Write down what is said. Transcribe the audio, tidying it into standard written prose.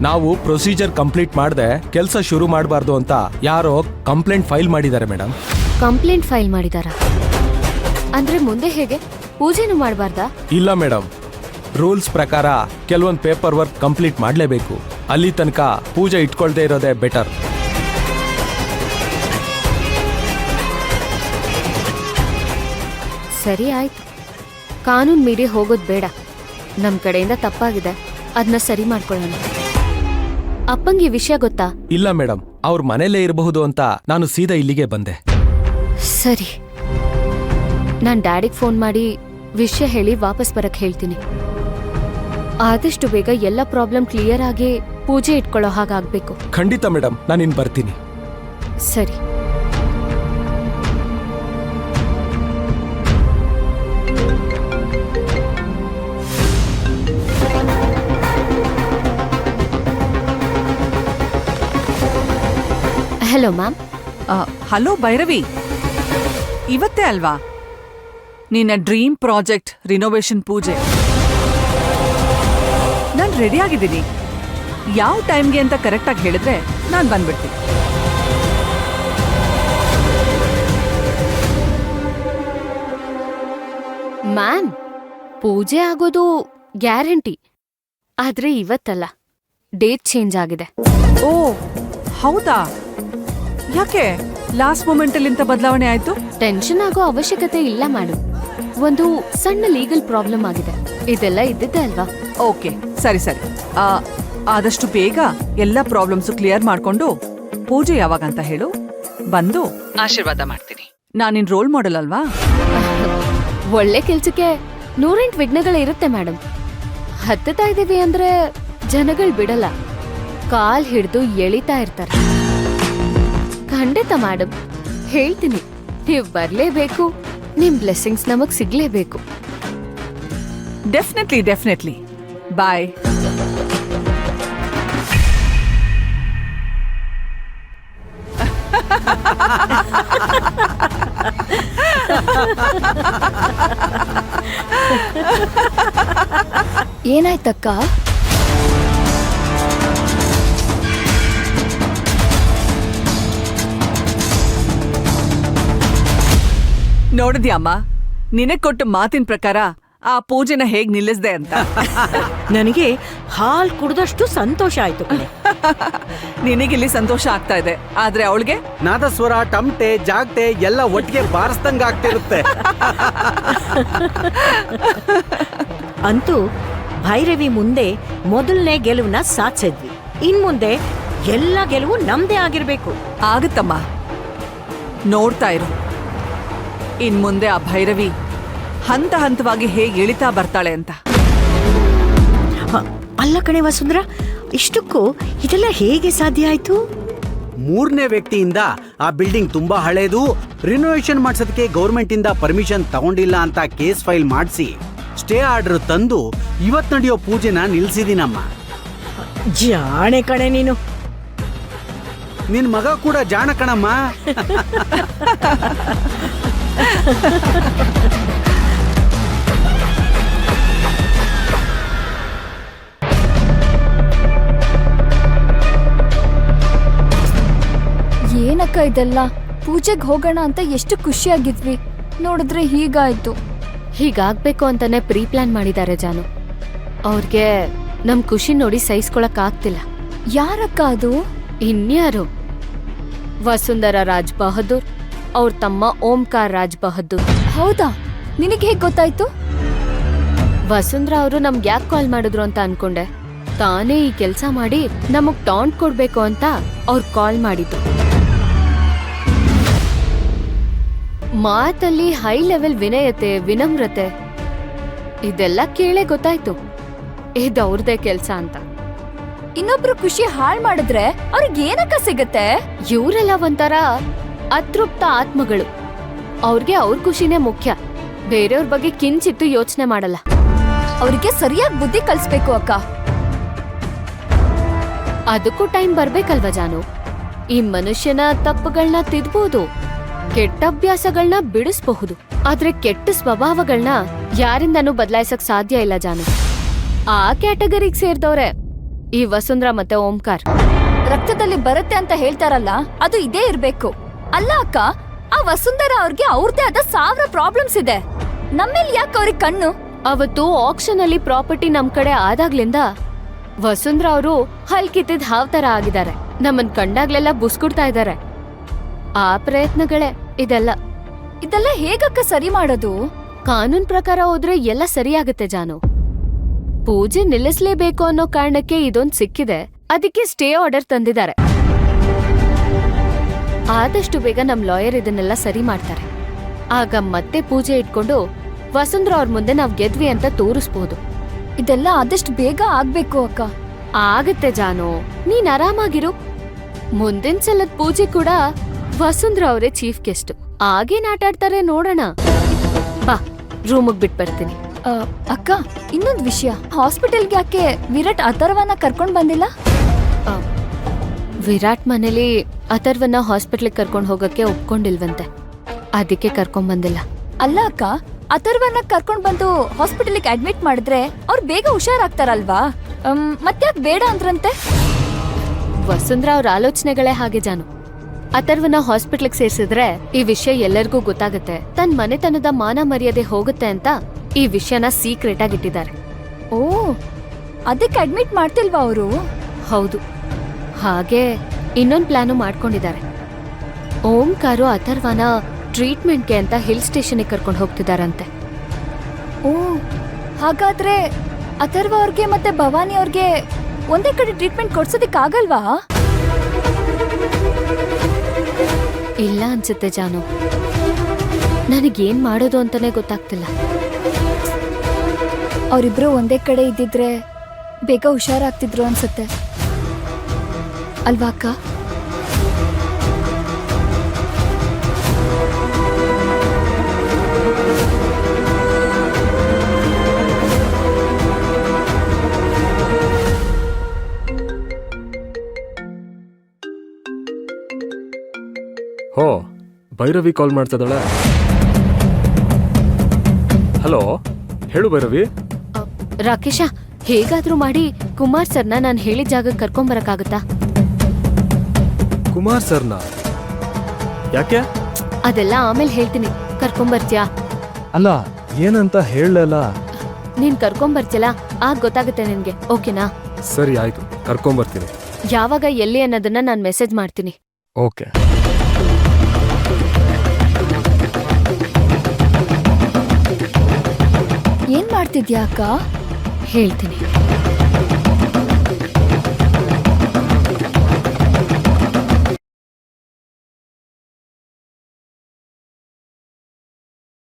ನಾವು procedure complete ಮಾಡದೆ ಕೆಲಸ ಶುರು ಮಾಡಬಾರ್ದು ಅಂತ ಯಾರೋ ಕಂಪ್ಲೇಂಟ್ ಫೈಲ್ ಮಾಡಿದ್ದಾರೆ ಮೇಡಮ್. ಕಂಪ್ಲೇಂಟ್ ಫೈಲ್ ಮಾಡಿದಾರಾ? ಅಂದ್ರೆ ಮುಂದೆ ಹೇಗೆ? ಪೂಜೆನೂ ಮಾಡಬಾರ್ದಾ? ಇಲ್ಲ ಮೇಡಮ್, ರೂಲ್ಸ್ ಪ್ರಕಾರ ಕೆಲವೊಂದು ಪೇಪರ್ ವರ್ಕ್ ಕಂಪ್ಲೀಟ್ ಮಾಡಲೇಬೇಕು. ಅಲ್ಲಿ ತನಕ ಪೂಜೆ ಇಟ್ಕೊಳ್ದೇ ಇರೋದೇ ಬೆಟರ್. ಸರಿ ಆಯ್ತು, ಕಾನೂನು ಮೀರಿ ಹೋಗೋದು ಬೇಡ. ನಮ್ ಕಡೆಯಿಂದ ತಪ್ಪಾಗಿದೆ, ಅದನ್ನ ಸರಿ ಮಾಡ್ಕೊಳ್ಳೋಣ. ಅಪ್ಪಂಗೆ ವಿಷಯ ಗೊತ್ತಾ? ಇಲ್ಲ ಮೇಡಮ್, ಅವ್ರ ಮನೇಲೇ ಇರಬಹುದು ಅಂತ ನಾನು ಸೀದಾ ಇಲ್ಲಿಗೆ ಬಂದೆ. ಸರಿ, ನಾನ್ ಡ್ಯಾಡಿಗೆ ಫೋನ್ ಮಾಡಿ ವಿಷಯ ಹೇಳಿ ವಾಪಸ್ ಬರಕ್ ಹೇಳ್ತೀನಿ. ಆದಷ್ಟು ಬೇಗ ಎಲ್ಲ ಪ್ರಾಬ್ಲಮ್ ಕ್ಲಿಯರ್ ಆಗಿ ಪೂಜೆ ಇಟ್ಕೊಳ್ಳೋ ಹಾಗಾಗ್ಬೇಕು. ಖಂಡಿತ ಮೇಡಮ್, ನಾನಿನ್ ಬರ್ತೀನಿ. ಸರಿ. Hello ma'am. ಹಲೋ ಭೈರವಿ, ಇವತ್ತೇ ಅಲ್ವಾ ನಿನ್ನ ಡ್ರೀಮ್ ಪ್ರಾಜೆಕ್ಟ್ ರಿನೋವೇಷನ್ ಪೂಜೆ? ನಾನು ರೆಡಿ ಆಗಿದ್ದೀನಿ. ಯಾವ ಟೈಮ್ಗೆ ಅಂತ ಕರೆಕ್ಟಾಗಿ ಹೇಳಿದ್ರೆ ನಾನು ಬಂದ್ಬಿಡ್ತೀನಿ. ಮ್ಯಾಮ್, ಪೂಜೆ ಆಗೋದು ಗ್ಯಾರಂಟಿ, ಆದ್ರೆ ಇವತ್ತಲ್ಲ, ಡೇಟ್ ಚೇಂಜ್ ಆಗಿದೆ. ಓ ಹೌದಾ? ಯಾಕೆ ಲಾಸ್ಟ್ ಮೂಮೆಂಟ್ ಅಲ್ಲಿ ಇಂತ ಬದಲಾವಣೆ ಆಯ್ತು? ಟೆನ್ಷನ್ ಆಗೋ ಅವಶ್ಯಕತೆ ಇಲ್ಲ ಮೇಡಮ್. ಒಂದು ಸಣ್ಣ ಲೀಗಲ್ ಪ್ರಾಬ್ಲಮ್ ಆಗಿದೆ, ಇದೆಲ್ಲ ಇದ್ದಿದ್ದೆ ಅಲ್ವಾ? ಓಕೆ, ಸರಿ ಸರಿ. ಆದಷ್ಟು ಬೇಗ ಎಲ್ಲ ಪ್ರಾಬ್ಲಮ್ಸ್ ಕ್ಲಿಯರ್ ಮಾಡ್ಕೊಂಡು ಪೂಜೆ ಯಾವಾಗ ಅಂತ ಹೇಳು, ಬಂದು ಆಶೀರ್ವಾದ ಮಾಡ್ತೀನಿ. ನಾನಿನ್ ರೋಲ್ ಮಾಡೆಲ್ ಅಲ್ವಾ? ಒಳ್ಳೆ ಕೆಲ್ಸಕ್ಕೆ 108 ವಿಘ್ನಗಳಿರುತ್ತೆ ಮೇಡಮ್. ಹತ್ತುತ್ತಾ ಇದೀವಿ ಅಂದ್ರೆ ಜನಗಳು ಬಿಡಲ್ಲ, ಕಾಲ್ ಹಿಡಿದು ಎಳಿತಾ ಇರ್ತಾರೆ. ಖಂಡಿತ ಮೇಡಮ್, ಹೇಳ್ತೀನಿ, ನೀವ್ ಬರ್ಲೇಬೇಕು. ನಿಮ್ ಬ್ಲೆಸ್ಸಿಂಗ್ಸ್ ನಮಗ್ ಸಿಗ್ಲೇಬೇಕು. Definitely definitely. ಬಾಯ್. ಏನಾಯ್ತಕ್ಕ? ನೋಡಿದ್ಯಾಮ್ಮ, ನಿನಗ್ ಕೊಟ್ಟ ಮಾತಿನ ಪ್ರಕಾರ ಆ ಪೂಜೆನ ಹೇಗ್ ನಿಲ್ಲಿಸ್ದೆ ಅಂತ. ನನಗೆ ಹಾಲ್ ಕುಡ್ದಷ್ಟು ಸಂತೋಷ ಆಯ್ತು. ನಿನಗಿಲ್ಲಿ ಸಂತೋಷ ಆಗ್ತಾ ಇದೆ, ಆದ್ರೆ ಅವಳಿಗೆ ನಾದಸ್ವರ, ಟಮಟೆ, ಜಾಗಟೆ ಎಲ್ಲ ಒಟ್ಟಿಗೆ ಬಾರಿಸ್ದಂಗ ಆಗ್ತಿರುತ್ತೆ. ಅಂತೂ ಭೈರವಿ ಮುಂದೆ ಮೊದಲನೇ ಗೆಲುವನ್ನ ಸಾಧಿಸಿದ್ವಿ. ಇನ್ ಮುಂದೆ ಎಲ್ಲ ಗೆಲುವು ನಮ್ದೇ ಆಗಿರ್ಬೇಕು. ಆಗುತ್ತಮ್ಮ, ನೋಡ್ತಾ ಇರು. ಇನ್ ಮುಂದೆ ಆ ಭೈರವಿ ಹಂತ ಹಂತವಾಗಿ ಹೇಗೆ ಇಳಿತಾ ಬರ್ತಾಳೆ ಅಂತ. ಅಲ್ಲ ಕಣೆ ವಸುಂಧರಾ, ಇಷ್ಟಕ್ಕೂ ಇದೆಲ್ಲ ಹೇಗೆ ಸಾಧ್ಯ ಆಯ್ತು? 3ನೇ ವ್ಯಕ್ತಿಯಿಂದ ಆ ಬಿಲ್ಡಿಂಗ್ ತುಂಬಾ ಹಳೇದು, ರಿನೋವೇಷನ್ ಮಾಡ್ಸೋದಕ್ಕೆ ಗೌರ್ಮೆಂಟ್ ಇಂದ ಪರ್ಮಿಷನ್ ತಗೊಂಡಿಲ್ಲ ಅಂತ ಕೇಸ್ ಫೈಲ್ ಮಾಡಿಸಿ ಸ್ಟೇ ಆರ್ಡರ್ ತಂದು ಇವತ್ ನಡೆಯೋ ಪೂಜೆನ ನಿಲ್ಸಿದೀನಮ್ಮ. ಜಾಣೆ ಕಣೆ ನೀನು. ನಿನ್ ಮಗ ಕೂಡ ಜಾಣ ಕಣಮ್ಮ. ಏನಕ್ಕ ಇದೆಲ್ಲ? ಪೂಜೆಗೆ ಹೋಗೋಣ ಅಂತ ಎಷ್ಟು ಖುಷಿಯಾಗಿದ್ವಿ, ನೋಡಿದ್ರೆ ಹೀಗಾಯ್ತು. ಹೀಗಾಗ್ಬೇಕು ಅಂತಾನೆ ಪ್ರೀ ಪ್ಲಾನ್ ಮಾಡಿದ್ದಾರೆ ಜಾನು. ಅವ್ರಿಗೆ ನಮ್ ಖುಷಿ ನೋಡಿ ಸಹಿಸ್ಕೊಳಕ್ ಆಗ್ತಿಲ್ಲ. ಯಾರಕ್ಕ ಅದು? ಇನ್ಯಾರು, ವಸುಂಧರಾ ರಾಜ್ ಬಹದ್ದೂರ್, ಅವ್ರ ತಮ್ಮ ಓಂಕಾರ್ ರಾಜ್ ಬಹದ್ದೂರ್. ಹೌದಾ? ನಿನಗೆ ಹೇಗ್ ಗೊತ್ತಾಯ್ತು? ವಸುಂಧರಾ ಅವರು ನಮ್ಗೆ ಯಾಕೆ ಕಾಲ್ ಮಾಡಿದ್ರು ಅಂತ ಅನ್ಕೊಂಡೆ. ತಾನೇ ಈ ಕೆಲ್ಸ ಮಾಡಿ ನಮಗ್ ಟಾಂಟ್ ಕೊಡ್ಬೇಕು ಅಂತ ಅವ್ರು ಕಾಲ್ ಮಾಡಿದ್ರು. ಮಾತಲ್ಲಿ ಹೈ ಲೆವೆಲ್ ವಿನಯತೆ, ವಿನಮ್ರತೆ ಇದೆಲ್ಲ ಕೇಳೇ ಗೊತ್ತಾಯ್ತು ಇದು ಅವ್ರದೇ ಕೆಲ್ಸ ಅಂತ. ಇನ್ನೊಬ್ರು ಖುಷಿ ಹಾಳ್ ಮಾಡಿದ್ರೆ ಅವ್ರಿಗೆ ಏನಕ್ಕ ಸಿಗತ್ತೆ? ಇವರೆಲ್ಲ ಒಂಥರ ಅತೃಪ್ತ ಆತ್ಮಗಳು. ಅವ್ರಿಗೆ ಅವ್ರ ಖುಷಿನೇ ಮುಖ್ಯ, ಬೇರೆಯವ್ರ ಬಗ್ಗೆ ಕಿಂಚಿತ್ತು ಯೋಚನೆ ಮಾಡಲ್ಲ. ಅವ್ರಿಗೆ ಸರಿಯಾಗಿ ಬುದ್ಧಿ ಕಲಿಸ್ಬೇಕು ಅಕ್ಕ. ಅದಕ್ಕೂ ಟೈಮ್ ಬರ್ಬೇಕಲ್ವಾ ಜಾನು? ಈ ಮನುಷ್ಯನ ತಪ್ಪುಗಳನ್ನ ತಿದ್ಬೋದು, ಕೆಟ್ಟ ಅಭ್ಯಾಸಗಳನ್ನ ಬಿಡಿಸಬಹುದು, ಆದ್ರೆ ಕೆಟ್ಟ ಸ್ವಭಾವಗಳನ್ನ ಯಾರಿಂದನೂ ಬದಲಾಯಿಸಕ್ ಸಾಧ್ಯ ಇಲ್ಲ ಜಾನು. ಆ ಕ್ಯಾಟಗರಿಗೆ ಸೇರ್ದವ್ರೆ ಈ ವಸುಂಧ್ರಾ ಮತ್ತೆ ಓಂಕಾರ್. ರಕ್ತದಲ್ಲಿ ಬರುತ್ತೆ ಅಂತ ಹೇಳ್ತಾರಲ್ಲ, ಅದು ಇದೇ ಇರ್ಬೇಕು. ಅಲ್ಲ ಅಕ್ಕ, ಆ ವಸುಂಧರಾ ಅವ್ರಿಗೆ ಅವ್ರದೇ ಆದ 1000 ಪ್ರಾಬ್ಲಮ್ಸ್ ಇದೆ. ನಮ್ಮೇಲೆ ಯಾಕೆ ಅವ್ರಿಗೆ ಕಣ್ಣು? ಅವತ್ತು ಆಕ್ಷನ್ ಅಲ್ಲಿ ಪ್ರಾಪರ್ಟಿ ನಮ್ ಕಡೆ ಆದಾಗ್ಲಿಂದ ವಸುಂಧ್ರಾ ಅವರು ಹಲ್ ಕಿತ್ತಿದ್ ಹಾವ್ ತರ ಆಗಿದ್ದಾರೆ. ನಮ್ಮನ್ ಕಂಡಾಗ್ಲೆಲ್ಲ ಬುಸ್ಕುಡ್ತಾ ಇದ್ದಾರೆ. ಆ ಪ್ರಯತ್ನಗಳೇ ಇದೆಲ್ಲ ಹೇಗಕ್ಕ ಸರಿ ಮಾಡೋದು? ಕಾನೂನ್ ಪ್ರಕಾರ ಹೋದ್ರೆ ಎಲ್ಲ ಸರಿಯಾಗುತ್ತೆ ಜಾನು. ಪೂಜೆ ನಿಲ್ಲಿಸ್ಲೇಬೇಕು ಅನ್ನೋ ಕಾರಣಕ್ಕೆ ಇದೊಂದ್ ಸಿಕ್ಕಿದೆ, ಅದಕ್ಕೆ ಸ್ಟೇ ಆರ್ಡರ್ ತಂದಿದ್ದಾರೆ. ಆದಷ್ಟು ಬೇಗ ನಮ್ ಲಾಯರ್ ಇದನ್ನೆಲ್ಲ ಸರಿ ಮಾಡ್ತಾರೆ. ಆಗ ಮತ್ತೆ ಪೂಜೆ ಇಟ್ಕೊಂಡು ವಸುಂಧ್ರಾ ಅವ್ರ ಮುಂದೆ ನಾವ್ ಗೆದ್ವಿ ಅಂತ ತೋರಿಸ್ಬೋದು. ಇದೆಲ್ಲ ಆದಷ್ಟು ಬೇಗ ಆಗ್ಬೇಕು ಅಕ್ಕ. ಆಗತ್ತೆ ಜಾನು, ನೀನ್ ಆರಾಮಾಗಿರು. ಮುಂದಿನ ಸಲದ ಪೂಜೆ ಕೂಡ ವಸುಂಧ್ರಾ ಅವರೇ ಚೀಫ್ ಗೆಸ್ಟ್. ಆಗೇನ್ ಆಟಾಡ್ತಾರೆ ನೋಡೋಣ. ಬಾ, ರೂಮಿಗೆ ಬಿಟ್ ಬರ್ತೀನಿ. ಅಕ್ಕ, ಇನ್ನೊಂದ್ ವಿಷಯ, ಹಾಸ್ಪಿಟಲ್ಗೆ ಯಾಕೆ ವಿರಾಟ್ ಅಥರ್ವನ ಕರ್ಕೊಂಡ್ ಬಂದಿಲ್ಲ? ವಿರಾಟ್ ಮನೇಲಿ ಅಥರ್ವನ ಹಾಸ್ಪಿಟ್ಲಿಗೆ ಕರ್ಕೊಂಡ್ ಹೋಗಕ್ಕೆ ಒಪ್ಕೊಂಡಿಲ್ವಂತೆ, ಅದಕ್ಕೆ ಕರ್ಕೊಂಡ್ ಬಂದಿಲ್ಲ. ಅಲ್ಲ ಅಕ್ಕ, ಅಥರ್ವನ ಕರ್ಕೊಂಡ್ ಬಂದು ಹಾಸ್ಪಿಟಲ್ಗೆ ಅಡ್ಮಿಟ್ ಮಾಡಿದ್ರೆ ಅವ್ರು ಬೇಗ ಹುಷಾರಾಗ್ತಾರಲ್ವಾ? ಮತ್ತ್ಯಾಕ್ ಬೇಡ ಅಂದ್ರಂತೆ? ವಸುಂಧ್ರಾ ಅವ್ರ ಆಲೋಚನೆಗಳೇ ಹಾಗೆ ಜಾನು. ಅಥರ್ವನ ಹಾಸ್ಪಿಟ್ಲಿಗೆ ಸೇರ್ಸಿದ್ರೆ ಈ ವಿಷಯ ಎಲ್ಲರಿಗೂ ಗೊತ್ತಾಗುತ್ತೆ, ತನ್ ಮನೆತನದ ಮಾನ ಮರ್ಯಾದೆ ಹೋಗುತ್ತೆ ಅಂತ ಈ ವಿಷಯನ ಸೀಕ್ರೆಟ್ ಆಗಿಟ್ಟಿದ್ದಾರೆ. ಓ, ಅದಕ್ಕೆ ಅಡ್ಮಿಟ್ ಮಾಡ್ತಿಲ್ವಾ ಅವರು? ಹೌದು. ಹಾಗೆ ಇನ್ನೊಂದ್ ಪ್ಲಾನು ಮಾಡ್ಕೊಂಡಿದ್ದಾರೆ. ಓಂಕಾರು ಅಥರ್ವನ ಟ್ರೀಟ್ಮೆಂಟ್ಗೆ ಅಂತ ಹಿಲ್ ಸ್ಟೇಷನ್ಗೆ ಕರ್ಕೊಂಡು ಹೋಗ್ತಿದಾರಂತೆ. ಓ, ಹಾಗಾದ್ರೆ ಅಥರ್ವ ಅವ್ರಿಗೆ ಮತ್ತೆ ಭವಾನಿ ಅವ್ರಿಗೆ ಒಂದೇ ಕಡೆ ಟ್ರೀಟ್ಮೆಂಟ್ ಕೊಡ್ಸೋದಕ್ಕಾಗಲ್ವಾ? ಇಲ್ಲ ಅನ್ಸುತ್ತೆ ಜಾನು, ನನಗೇನ್ ಮಾಡೋದು ಅಂತಾನೆ ಗೊತ್ತಾಗ್ತಿಲ್ಲ. ಅವರಿಬ್ರು ಒಂದೇ ಕಡೆ ಇದ್ದಿದ್ರೆ ಬೇಗ ಹುಷಾರಾಗ್ತಿದ್ರು ಅನ್ಸುತ್ತೆ ಅಲ್ವಾ ಅಕ್ಕ? ಹೋ, ಭೈರವಿ ಕಾಲ್ ಮಾಡ್ತದಳ. ಹಲೋ, ಹೇಳು ಭೈರವಿ. ರಾಕೇಶ, ಹೇಗಾದ್ರೂ ಮಾಡಿ ಕುಮಾರ್ ಸರ್ನ ನಾನು ಹೇಳಿದ ಜಾಗಕ್ಕೆ ಕರ್ಕೊಂಬರಕ್ಕಾಗತ್ತಾ? ಕುಮಾರ್ ಸರ್ನ ಯಾಕೆ? ಅದೆಲ್ಲ ಆಮೇಲೆ ಹೇಳ್ತೀನಿ. ಕರ್ಕೊಂಬರ್ತೀಯಾ? ಅಲ್ಲ, ಏನಂತ ಹೇಳಲ್ಲ. ನೀನ್ ಕರ್ಕೊಂಬರ್ತಿಯಲ್ಲ, ಆಗ ಗೊತ್ತಾಗುತ್ತೆ ನಿನ್ಗೆ. ಓಕೆನಾ? ಸರಿ, ಆಯ್ತು, ಕರ್ಕೊಂಬರ್ತೀನಿ. ಯಾವಾಗ ಎಲ್ಲಿ ಅನ್ನೋದನ್ನ ನಾನು ಮೆಸೇಜ್ ಮಾಡ್ತೀನಿ. ಓಕೆ. ಏನ್ ಮಾಡ್ತಿದ್ಯಾ ಅಕ್ಕ? ಹೇಳ್ತೀನಿ.